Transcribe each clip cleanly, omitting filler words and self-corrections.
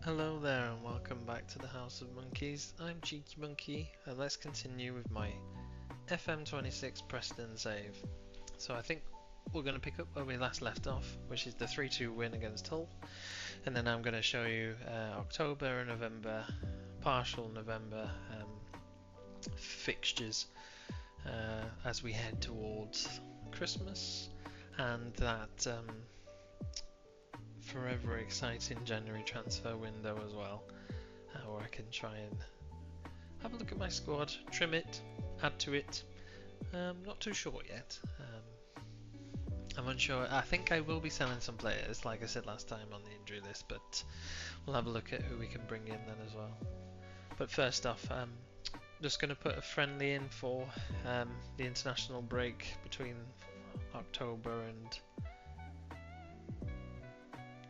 Hello there and welcome back to the House of Munkys. I'm Cheeky Monkey and let's continue with my FM26 Preston save. So I think we're going to pick up where we last left off, which is the 3-2 win against Hull, and then I'm going to show you October and November, partial November fixtures as we head towards Christmas and that forever exciting January transfer window as well, where I can try and have a look at my squad, trim it, add to it. Not too sure yet. I'm unsure. I think I will be selling some players, like I said last time on the injury list, but we'll have a look at who we can bring in then as well. But first off, just going to put a friendly in for the international break between October and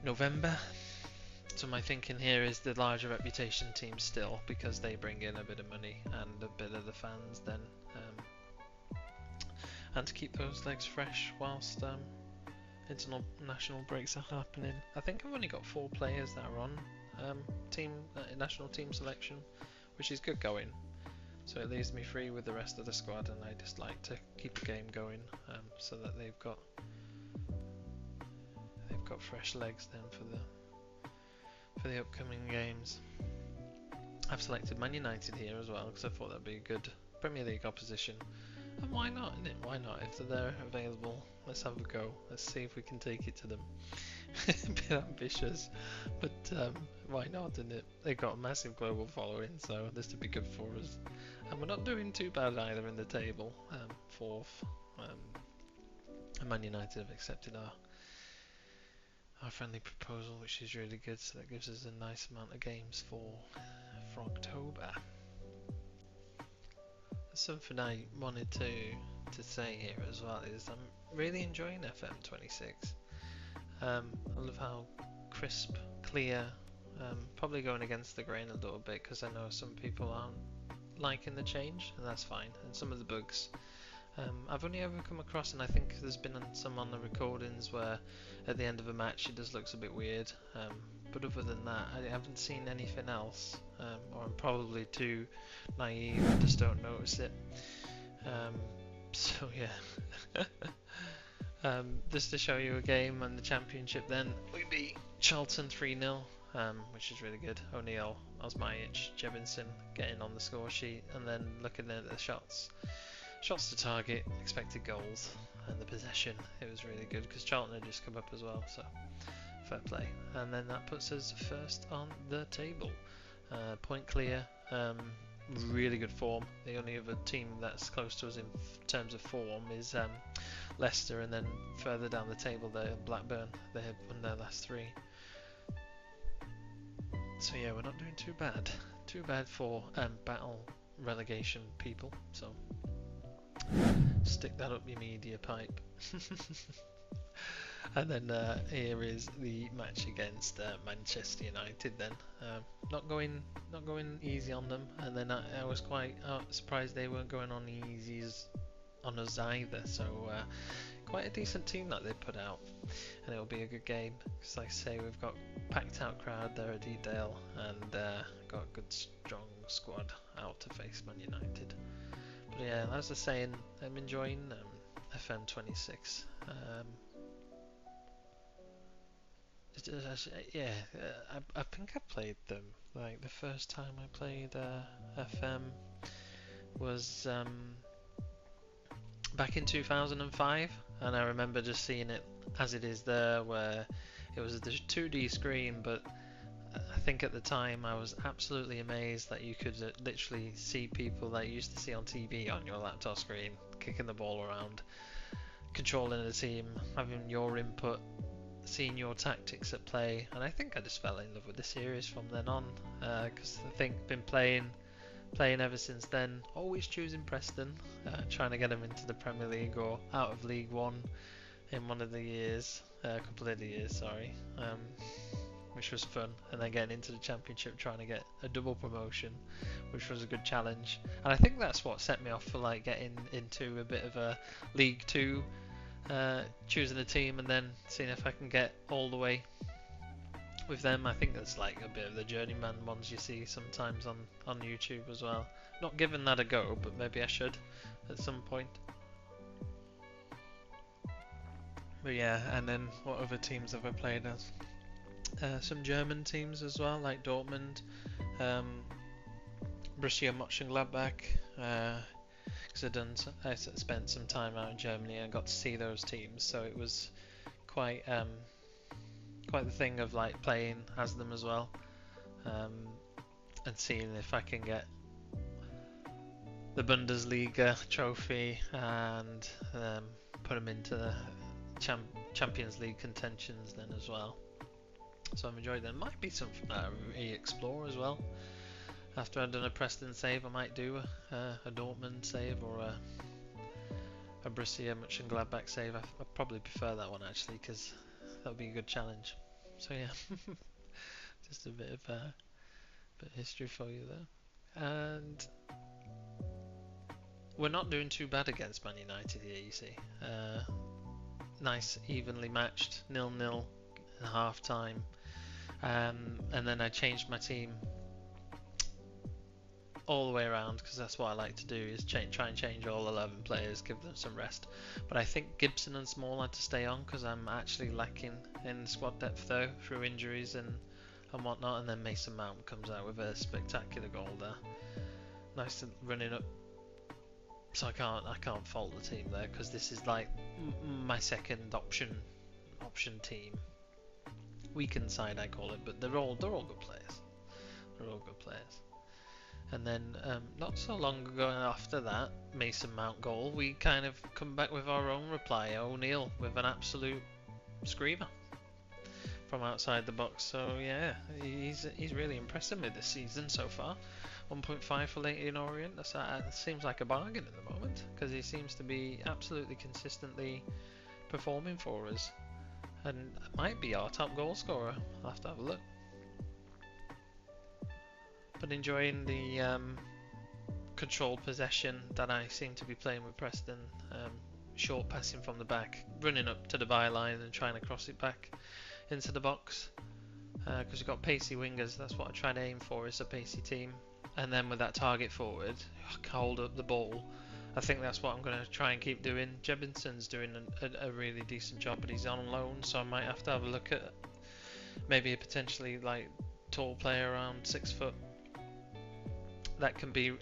November. So my thinking here is the larger reputation teams still, because they bring in a bit of money and a bit of the fans then, and to keep those legs fresh whilst international breaks are happening. I think I've only got 4 players that are on national team selection, which is good going. So it leaves me free with the rest of the squad, and I just like to keep the game going so that they've got fresh legs then for the upcoming games. I've selected Man United here as well because I thought that'd be a good Premier League opposition, and why not, innit? Why not? If they're available, let's have a go. Let's see if we can take it to them. A bit ambitious, but why not, innit? They've got a massive global following, so this would be good for us. And we're not doing too bad either in the table. 4th. Man United have accepted our friendly proposal, which is really good, so that gives us a nice amount of games for October. Something I wanted to say here as well is I'm really enjoying FM26. I love how crisp, clear, probably going against the grain a little bit because I know some people aren't liking the change, and that's fine, and some of the bugs I've only ever come across, and I think there's been some on the recordings where at the end of a match it just looks a bit weird, but other than that I haven't seen anything else, or I'm probably too naive and just don't notice it. So yeah. Just to show you a game on the Championship then, we beat Charlton 3-0, which is really good. O'Neill, Osmajic, Jebinson getting on the score sheet, and then looking at the shots to target, expected goals, and the possession, it was really good because Charlton had just come up as well, so fair play. And then that puts us first on the table, point clear, really good form. The only other team that's close to us in terms of form is Leicester, and then further down the table there, Blackburn. They have won their last 3. So yeah, we're not doing too bad for battle relegation people, so stick that up your media pipe. And then here is the match against Manchester United then. Not going easy on them, and then I was quite surprised they weren't going on easies on us either, so quite a decent team that they put out, and it'll be a good game because, like I say, we've got packed out crowd there at Edale, and got a good strong squad out to face Man United. But yeah, as I was saying, I'm enjoying FM26. Yeah, I think I played them, like the first time I played FM was back in 2005, and I remember just seeing it as it is there, where it was a 2D screen, but I think at the time I was absolutely amazed that you could literally see people that you used to see on TV on your laptop screen, kicking the ball around, controlling the team, having your input, seeing your tactics at play, and I think I just fell in love with the series from then on, because I think been playing ever since then, always choosing Preston, trying to get them into the Premier League or out of League One in one of the years, a couple of the years, sorry, which was fun, and then getting into the Championship, trying to get a double promotion, which was a good challenge, and I think that's what set me off for like getting into a bit of a League 2, choosing a team and then seeing if I can get all the way with them. I think that's like a bit of the journeyman ones you see sometimes on YouTube as well. Not given that a go, but maybe I should at some point. But yeah, and then what other teams have I played as? Some German teams as well, like Dortmund, Borussia Mönchengladbach. Because I spent some time out in Germany and got to see those teams, so it was quite the thing of like playing as them as well, and seeing if I can get the Bundesliga trophy and put them into the Champions League contentions then as well. So I've enjoyed them. Might be some re-explore as well. After I've done a Preston save, I might do a Dortmund save or a Borussia Mönchengladbach save. I probably prefer that one actually, because that would be a good challenge. So yeah, just a bit of history for you there. And we're not doing too bad against Man United here, you see. Nice, evenly matched, 0-0 at half time. And then I changed my team all the way around, because that's what I like to do, is try and change all 11 players, give them some rest. But I think Gibson and Small had to stay on, because I'm actually lacking in squad depth though, through injuries and whatnot. And then Mason Mount comes out with a spectacular goal there. Nice running up. So I can't fault the team there, because this is like my second option team. Weekend side I call it, but they're all good players. They're all good players. And then not so long ago after that Mason Mount goal, we kind of come back with our own reply. O'Neill with an absolute screamer from outside the box. So yeah, he's really impressing me this season so far. 1.5 for Leyton Orient. That seems like a bargain at the moment, because he seems to be absolutely consistently performing for us, and might be our top goal scorer. I'll have to have a look. But enjoying the controlled possession that I seem to be playing with Preston. Short passing from the back, running up to the byline and trying to cross it back into the box. Because we've got pacey wingers, that's what I try to aim for, is a pacey team. And then with that target forward, hold up the ball. I think that's what I'm going to try and keep doing. Jebinson's doing a really decent job, but he's on loan, so I might have to have a look at maybe a potentially like tall player around 6 foot that can be,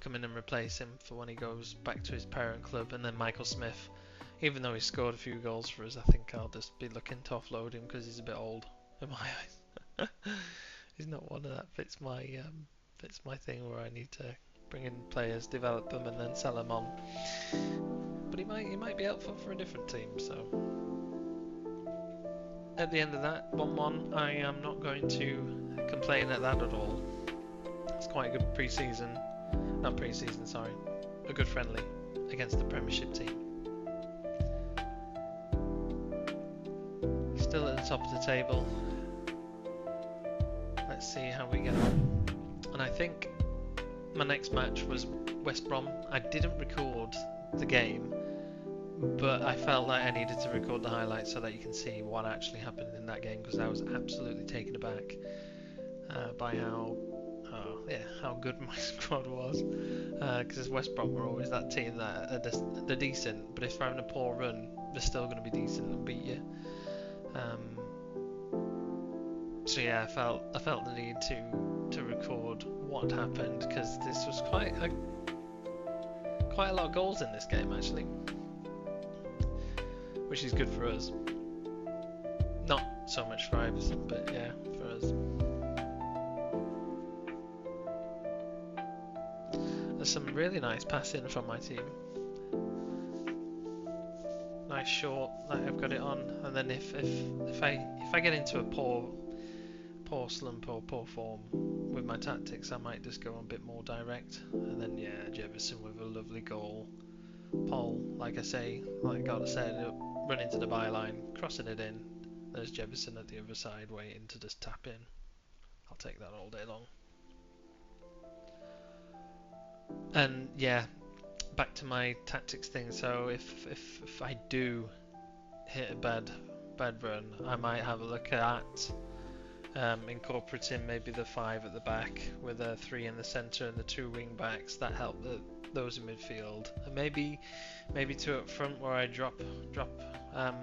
come in and replace him for when he goes back to his parent club. And then Michael Smith, even though he scored a few goals for us, I think I'll just be looking to offload him because he's a bit old in my eyes. He's not one that fits my thing where I need to bring in players, develop them, and then sell them on. But he might be helpful for a different team. So at the end of that 1-1, I am not going to complain at that at all. It's quite a good a good friendly against the Premiership team. Still at the top of the table. Let's see how we get on. And I think my next match was West Brom. I didn't record the game, but I felt like I needed to record the highlights so that you can see what actually happened in that game, because I was absolutely taken aback by how good my squad was. Because West Brom were always that team that they're decent, but if they're having a poor run, they're still going to be decent and beat you. So yeah, I felt the need to record what happened, because this was quite a lot of goals in this game actually, which is good for us. Not so much for Iverson, but yeah, for us. There's some really nice passing from my team. Nice short, like I've got it on, and then if I get into a poor slump or poor form with my tactics, I might just go a bit more direct. And then yeah, Jefferson with a lovely goal. Paul, like I said, running to the byline, crossing it in. There's Jefferson at the other side waiting to just tap in. I'll take that all day long. And yeah, back to my tactics thing. So if I do hit a bad run, I might have a look at incorporating maybe the 5 at the back with a 3 in the centre and the 2 wing backs that help those in midfield, and maybe 2 up front where I drop um,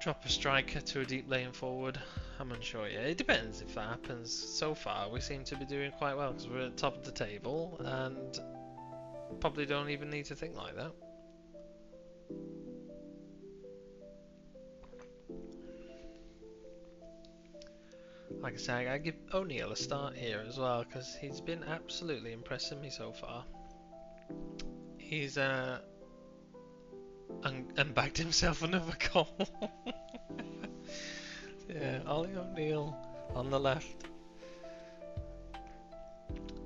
drop a striker to a deep lane forward. I'm unsure yet. It depends if that happens. So far we seem to be doing quite well because we're at the top of the table and probably don't even need to think like that. Like I say, I give O'Neill a start here as well because he's been absolutely impressing me so far. He's and bagged himself another goal. Yeah, Ollie O'Neill on the left.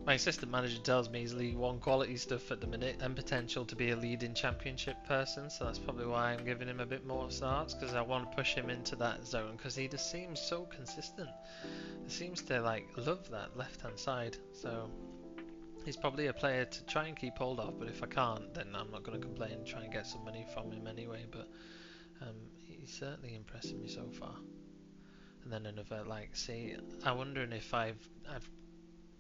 My assistant manager tells me he's League One quality stuff at the minute and potential to be a leading championship person, so that's probably why I'm giving him a bit more starts, because I want to push him into that zone because he just seems so consistent. He seems to like love that left hand side, so he's probably a player to try and keep hold of, but if I can't then I'm not going to complain and try and get some money from him anyway, but he's certainly impressing me so far. And then another, like, see, I'm wondering if I've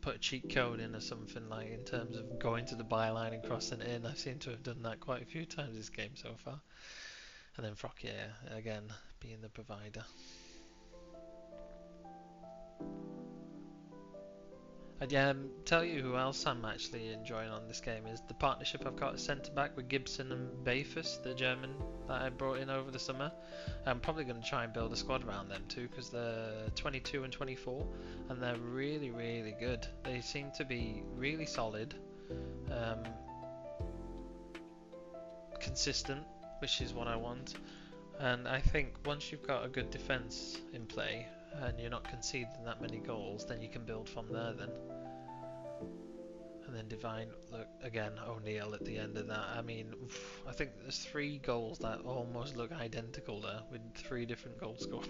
put a cheat code in or something, like in terms of going to the byline and crossing it in. I seem to have done that quite a few times this game so far. And then Frock, yeah, again, being the provider. I'd tell you who else I'm actually enjoying on this game is the partnership I've got at centre back with Gibson and Bayfus, the German that I brought in over the summer. I'm probably going to try and build a squad around them too because they're 22 and 24 and they're really, really good. They seem to be really solid, consistent, which is what I want. And I think once you've got a good defence in play and you're not conceding that many goals, then you can build from there then. And then Divine, look, again, O'Neill at the end of that. I mean, I think there's 3 goals that almost look identical there with 3 different goal scorers.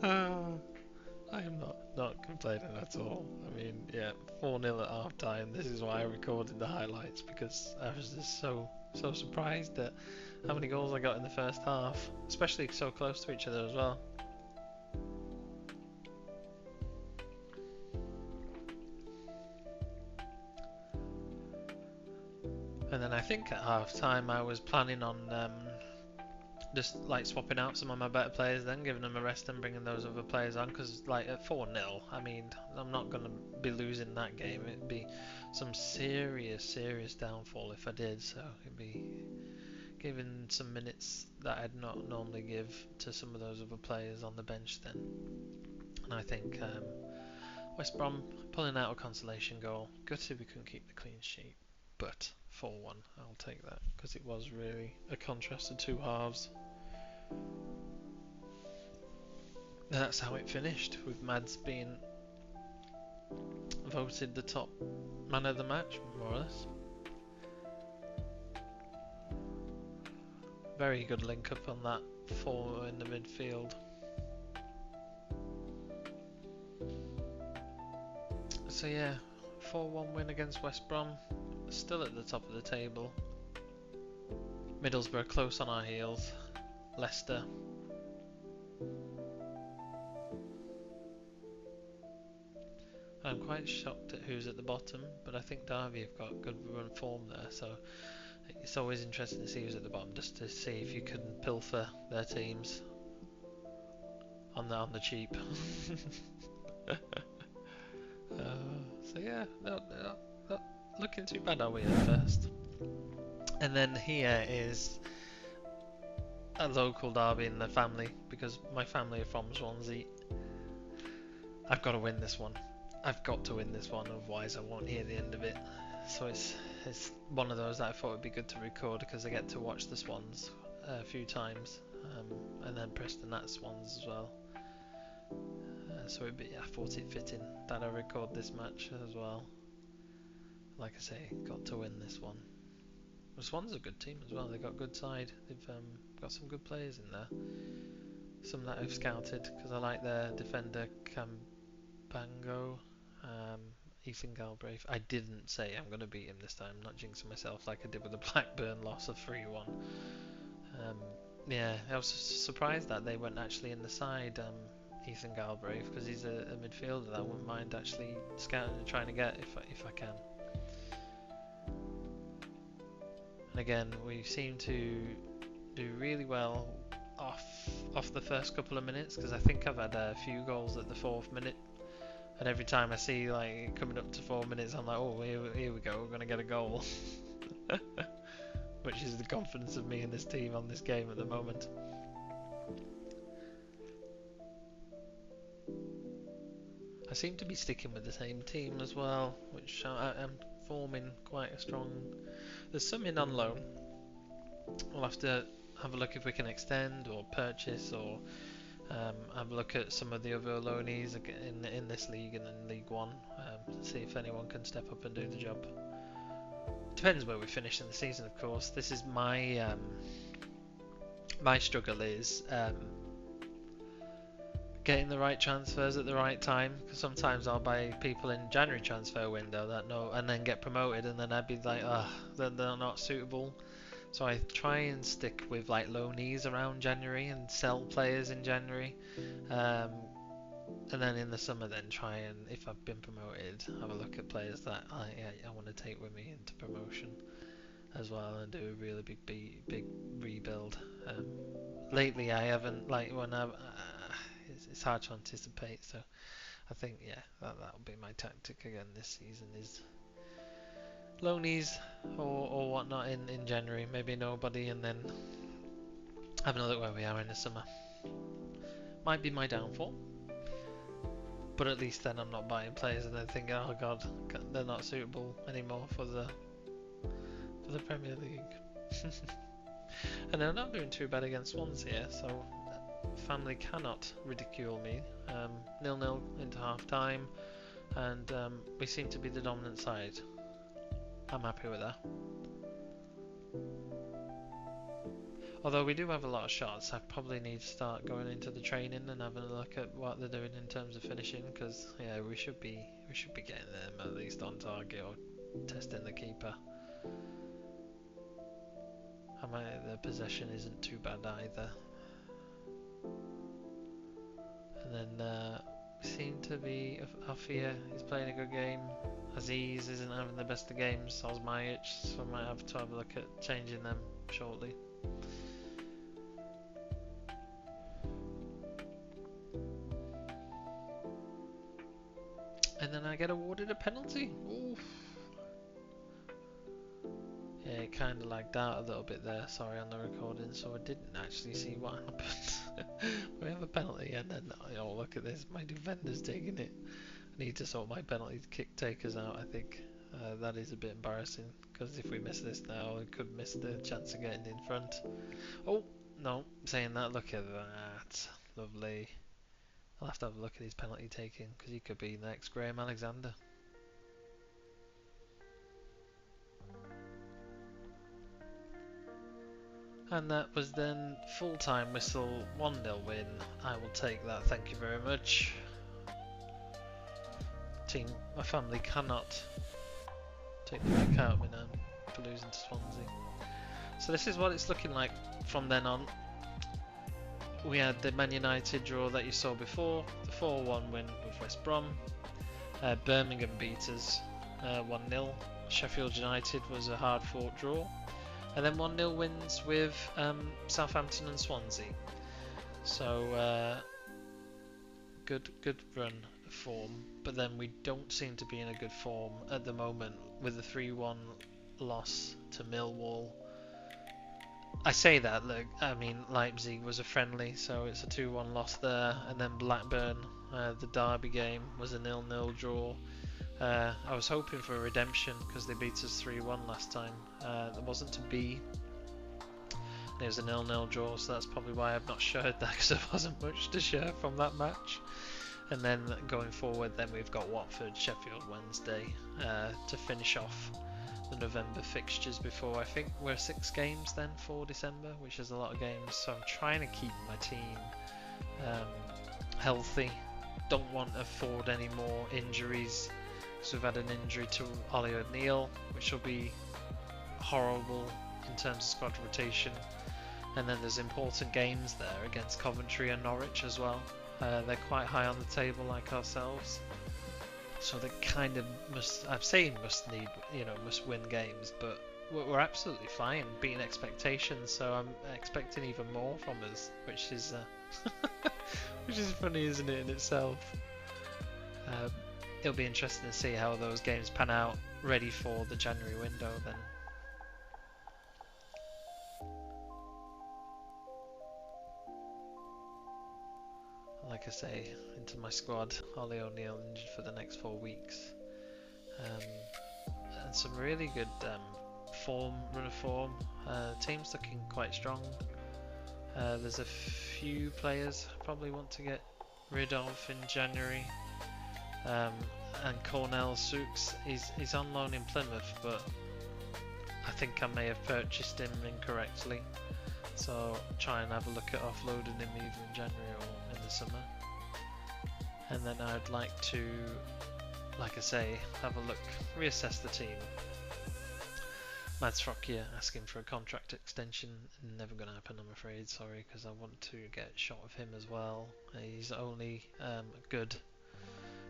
I am not complaining at all. I mean, yeah, 4-0 at half time. This is why I recorded the highlights, because I was just so surprised at how many goals I got in the first half, especially so close to each other as well. And then I think at half time I was planning on just like swapping out some of my better players, then giving them a rest and bringing those other players on, because like at 4-0, I mean, I'm not going to be losing that game. It'd be some serious downfall if I did, so it'd be giving some minutes that I'd not normally give to some of those other players on the bench then. And I think West Brom pulling out a consolation goal. Gutted we couldn't keep the clean sheet, but 4-1, I'll take that, because it was really a contrast of 2 halves. And that's how it finished, with Mads being voted the top man of the match, more or less. Very good link up on that 4 in the midfield. So yeah, 4-1 win against West Brom. Still at the top of the table. Middlesbrough close on our heels. Leicester. I'm quite shocked at who's at the bottom, but I think Derby have got good run form there, so it's always interesting to see who's at the bottom, just to see if you can pilfer their teams on the cheap. So yeah, not looking too bad, are we, at first? And then here is a local derby in the family, because my family are from Swansea. I've got to win this one. I've got to win this one, otherwise I won't hear the end of it. So it's one of those that I thought would be good to record, because I get to watch the Swans a few times, and then Preston at Swans as well. So I thought it fitting that I record this match as well. Like I say, got to win this one. The Swans are a good team as well. They've got a good side. They've got some good players in there. Some that I've scouted, because I like their defender Cambango, Ethan Galbraith. I didn't say I'm going to beat him this time. I'm not jinxing myself like I did with the Blackburn loss of 3-1. Yeah, I was surprised that they weren't actually in the side, Ethan Galbraith, because he's a midfielder that I wouldn't mind actually scouting and trying to get if I can. And again, we seem to do really well off the first couple of minutes, because I think I've had a few goals at the 4th minute, and every time I see like coming up to 4 minutes, I'm like, oh, here we go, we're gonna get a goal. Which is the confidence of me and this team on this game at the moment. I seem to be sticking with the same team as well, which I'm forming quite a strong... There's some in on loan. We'll have to have a look if we can extend or purchase, or have a look at some of the other loanees in this league and in League One, see if anyone can step up and do the job. Depends where we finish in the season, of course. This is my my struggle is getting the right transfers at the right time, because sometimes I'll buy people in January transfer window that know, and then get promoted, and then I'd be like, they're not suitable. So I try and stick with like loanees around January and sell players in January, and then in the summer then try and, if I've been promoted, have a look at players that I want to take with me into promotion as well, and do a really big rebuild. Lately I haven't, like, when it's hard to anticipate, so I think that'll be my tactic again this season, is loanees or whatnot in January, maybe nobody, and then have another look where we are in the summer. Might be my downfall, but at least then I'm not buying players and then thinking, oh god, they're not suitable anymore for the Premier League. And I'm not doing too bad against Swansea, so family cannot ridicule me. 0-0 into half time, and we seem to be the dominant side. I'm happy with that. Although we do have a lot of shots, I probably need to start going into the training and having a look at what they're doing in terms of finishing, because yeah, we should be getting them at least on target or testing the keeper. The possession isn't too bad either. And then we seem to be Afia is playing a good game. Aziz isn't having the best of games, so is Majic, so I might have to have a look at changing them shortly. And then I get awarded a penalty. Oof. Yeah, it kind of lagged out a little bit there, sorry, on the recording, so I didn't actually see what happened. We have a penalty, and then, oh, look at this, my defender's taking it. I need to sort my penalty kick takers out, I think. That is a bit embarrassing, because if we miss this now, we could miss the chance of getting in front. Oh, no, saying that, look at that. Lovely. I'll have to have a look at his penalty taking, because he could be the next Graham Alexander. And that was then full-time whistle, 1-0 win. I will take that, thank you very much. My family cannot take the mick out of me now for losing to Swansea. So this is what it's looking like from then on. We had the Man United draw that you saw before, the 4-1 win with West Brom. Birmingham beat us 1-0. Sheffield United was a hard-fought draw. And then 1-0 wins with Southampton and Swansea. So good run of form, but then we don't seem to be in a good form at the moment with the 3-1 loss to Millwall. I say that, look, I mean Leipzig was a friendly, so it's a 2-1 loss there, and then Blackburn, the derby game, was a 0-0 draw. I was hoping for a redemption because they beat us 3-1 last time. That wasn't to be. It was a 0-0 draw, so that's probably why I've not shared that, because there wasn't much to share from that match. And then going forward, then we've got Watford, Sheffield Wednesday to finish off the November fixtures before. I think we're 6 games then for December, which is a lot of games. So I'm trying to keep my team healthy. Don't want to afford any more injuries. So we've had an injury to Ollie O'Neill, which will be horrible in terms of squad rotation. And then there's important games there against Coventry and Norwich as well. They're quite high on the table like ourselves, so they kind of must win games, but we're absolutely fine, beating expectations, so I'm expecting even more from us, which is which is funny, isn't it, in itself. It'll be interesting to see how those games pan out, ready for the January window then. Like I say, into my squad, Ollie O'Neill injured for the next 4 weeks. And some really good run of form. Team's looking quite strong. There's a few players I probably want to get rid of in January. And Cornell Sooks, he's on loan in Plymouth, but I think I may have purchased him incorrectly. So try and have a look at offloading him either in January or in the summer. And then I'd like to, like I say, have a look, reassess the team. Mads Frockier asking for a contract extension, never going to happen, I'm afraid, sorry, because I want to get a shot of him as well. He's only good,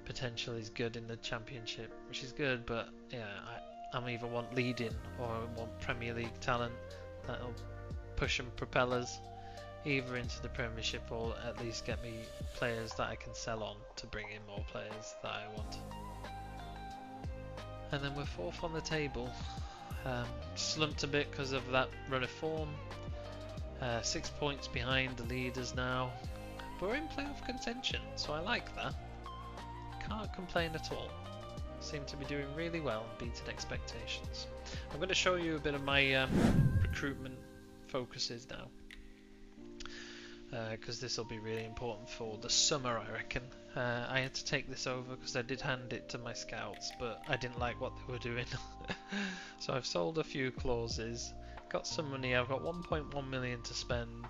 potential is good in the Championship, which is good, but yeah, I either want leading or I want Premier League talent that'll push and propel us either into the Premiership or at least get me players that I can sell on to bring in more players that I want. And then we're 4th on the table. Slumped a bit because of that run of form. 6 points behind the leaders now, but we're in playoff contention, so I like that. Can't complain at all. Seem to be doing really well and beating expectations. I'm going to show you a bit of my recruitment focuses now, because this will be really important for the summer, I reckon. I had to take this over because I did hand it to my scouts, but I didn't like what they were doing. So I've sold a few clauses, got some money. I've got 1.1 million to spend,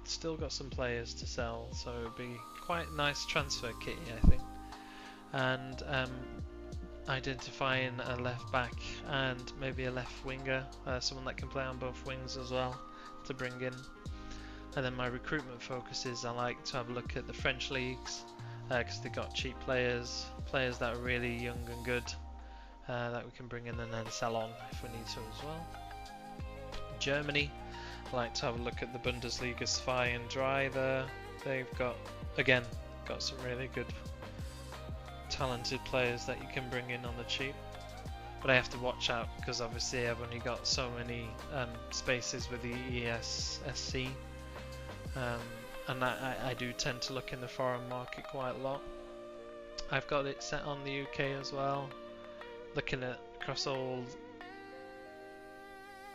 still got some players to sell, so it'll be quite a nice transfer kitty, I think. And identifying a left back and maybe a left winger, someone that can play on both wings as well, to bring in. And then my recruitment focus is I like to have a look at the French leagues, because they've got cheap players that are really young and good, that we can bring in and then sell on if we need to as well. Germany, I like to have a look at the Bundesliga, Spy and Dry there. They've got some really good talented players that you can bring in on the cheap, but I have to watch out because obviously I've only got so many spaces with the ESSC, and I do tend to look in the foreign market quite a lot. I've got it set on the UK as well, looking at across all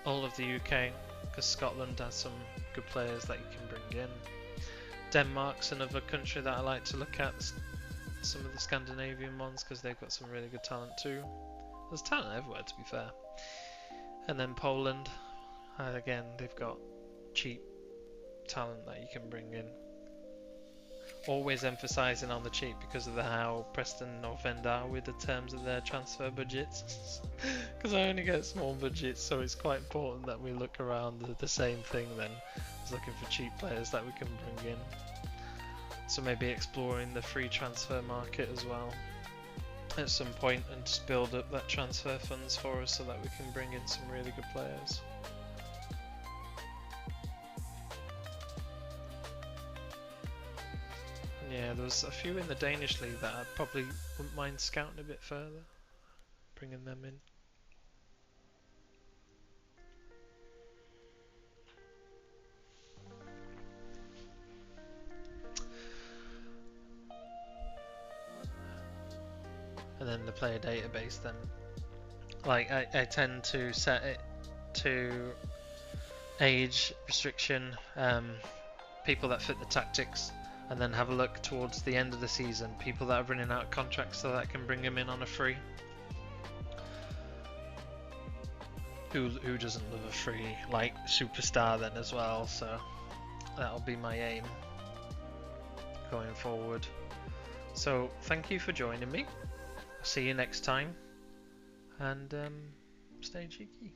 of the UK, because Scotland has some good players that you can bring in. Denmark's another country that I like to look at, some of the Scandinavian ones, because they've got some really good talent too. There's talent everywhere, to be fair. And then Poland, again, they've got cheap talent that you can bring in. Always emphasising on the cheap because of how Preston North End are with the terms of their transfer budgets. Because I only get small budgets, so it's quite important that we look around the same thing then, as looking for cheap players that we can bring in. So maybe exploring the free transfer market as well at some point and just build up that transfer funds for us so that we can bring in some really good players. Yeah, there's a few in the Danish league that I probably wouldn't mind scouting a bit further, bringing them in. And then the player database then, like I tend to set it to age restriction, people that fit the tactics, and then have a look towards the end of the season, people that are running out of contracts so that I can bring them in on a free. Who doesn't love a free like superstar then as well, so that'll be my aim going forward. So thank you for joining me. See you next time, and stay cheeky.